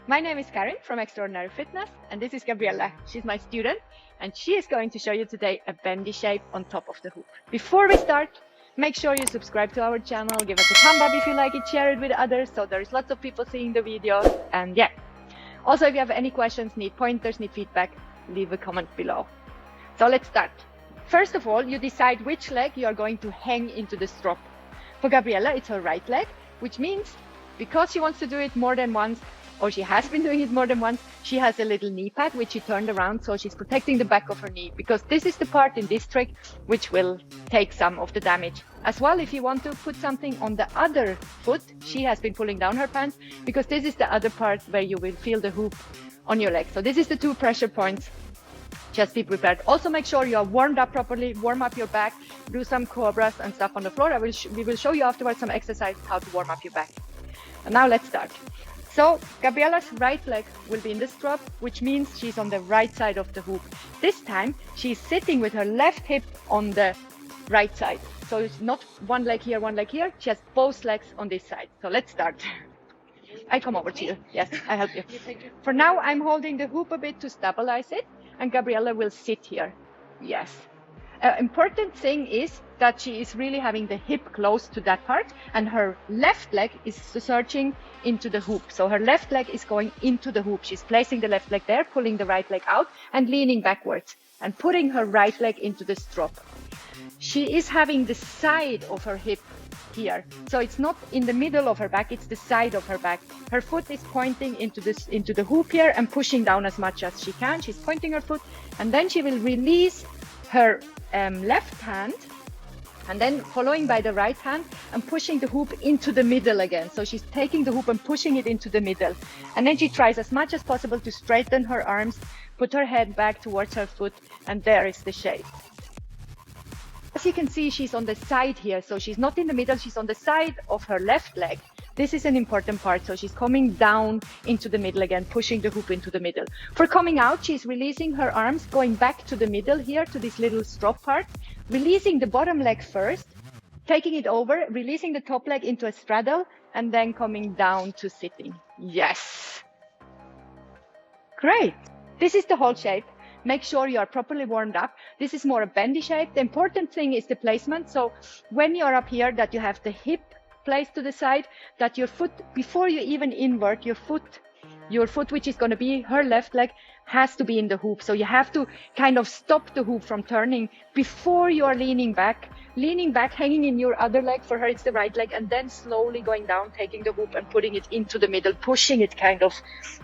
My name is Karin from Extraordinary Fitness, and this is Gabriella. She's my student, and she is going to show you today a bendy shape on top of the hoop. Before we start, make sure you subscribe to our channel, give us a thumb up if you like it, share it with others, so there's lots of people seeing the videos, and yeah. Also, if you have any questions, need pointers, need feedback, leave a comment below. So let's start. First of all, you decide which leg you are going to hang into the strap. For Gabriella, it's her right leg, which means because she wants to do it more than once, or she has been doing it more than once, she has a little knee pad which she turned around, so she's protecting the back of her knee, because this is the part in this trick which will take some of the damage. As well, if you want to put something on the other foot, she has been pulling down her pants, because this is the other part where you will feel the hoop on your leg. So this is the 2 pressure points. Just be prepared. Also make sure you are warmed up properly, warm up your back, do some cobras and stuff on the floor. We will show you afterwards some exercises how to warm up your back. And now let's start. So Gabriella's right leg will be in the strap, which means she's on the right side of the hoop. This time she's sitting with her left hip on the right side. So it's not one leg here, one leg here. She has both legs on this side. So let's start. I come over to you. Yes, I help you. For now, I'm holding the hoop a bit to stabilize it, and Gabriella will sit here. Yes. Important thing is that she is really having the hip close to that part, and her left leg is searching into the hoop. So her left leg is going into the hoop. She's placing the left leg there, pulling the right leg out and leaning backwards and putting her right leg into the strap. She is having the side of her hip here. So it's not in the middle of her back, it's the side of her back. Her foot is pointing into the hoop here and pushing down as much as she can. She's pointing her foot, and then she will release her left hand, and then following by the right hand and pushing the hoop into the middle again. So she's taking the hoop and pushing it into the middle, and then she tries as much as possible to straighten her arms, put her head back towards her foot, and there is the shape. As you can see, she's on the side here, so she's not in the middle, she's on the side of her left leg. This is an important part, so she's coming down into the middle again, pushing the hoop into the middle. For coming out, she's releasing her arms, going back to the middle here, to this little strap part, releasing the bottom leg first, taking it over, releasing the top leg into a straddle, and then coming down to sitting. Yes! Great! This is the whole shape. Make sure you are properly warmed up. This is more a bendy shape. The important thing is the placement. So when you're up here, that you have the hip placed to the side, that your foot, before you even invert your foot, which is going to be her left leg, has to be in the hoop. So you have to kind of stop the hoop from turning before you are leaning back, hanging in your other leg. For her, it's the right leg, and then slowly going down, taking the hoop and putting it into the middle, pushing it kind of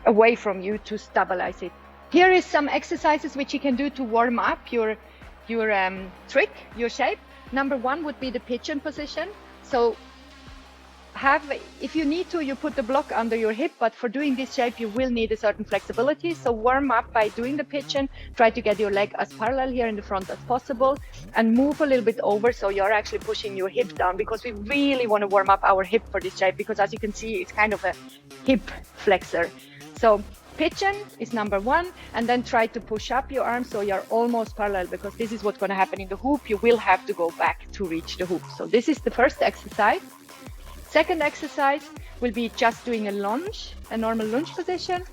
away from you to stabilize it. Here is some exercises which you can do to warm up your trick, your shape. Number 1 would be the pigeon position. So if you need to, you put the block under your hip, but for doing this shape, you will need a certain flexibility. So warm up by doing the pigeon. Try to get your leg as parallel here in the front as possible, and move a little bit over so you're actually pushing your hip down, because we really want to warm up our hip for this shape, because as you can see, it's kind of a hip flexor. So pigeon is number 1, and then try to push up your arms so you're almost parallel, because this is what's going to happen in the hoop. You will have to go back to reach the hoop. So this is the first exercise. Second exercise will be just doing a lunge, a normal lunge position,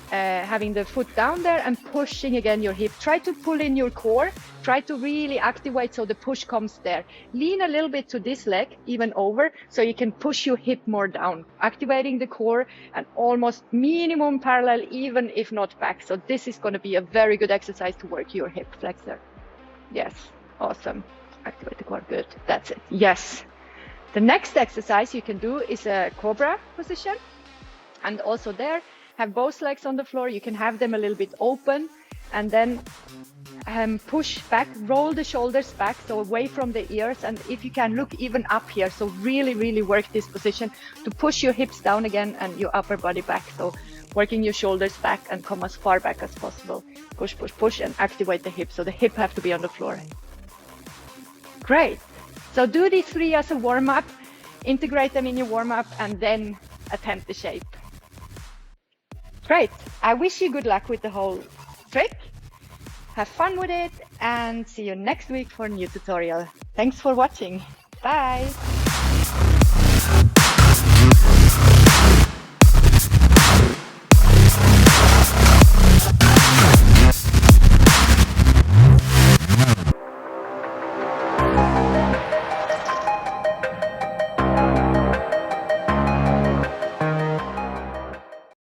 having the foot down there and pushing again your hip. Try to pull in your core, try to really activate so the push comes there. Lean a little bit to this leg, even over, so you can push your hip more down, activating the core and almost minimum parallel, even if not back. So this is going to be a very good exercise to work your hip flexor. Yes, awesome. Activate the core, good, that's it, yes. The next exercise you can do is a cobra position, and also there, have both legs on the floor. You can have them a little bit open, and then push back, roll the shoulders back, so away from the ears, and if you can, look even up here. So really work this position to push your hips down again and your upper body back. So working your shoulders back and come as far back as possible. Push and activate the hips, so the hip have to be on the floor. Great. So do these 3 as a warm-up, integrate them in your warm-up, and then attempt the shape. Great. I wish you good luck with the whole trick. Have fun with it, and see you next week for a new tutorial. Thanks for watching. Bye.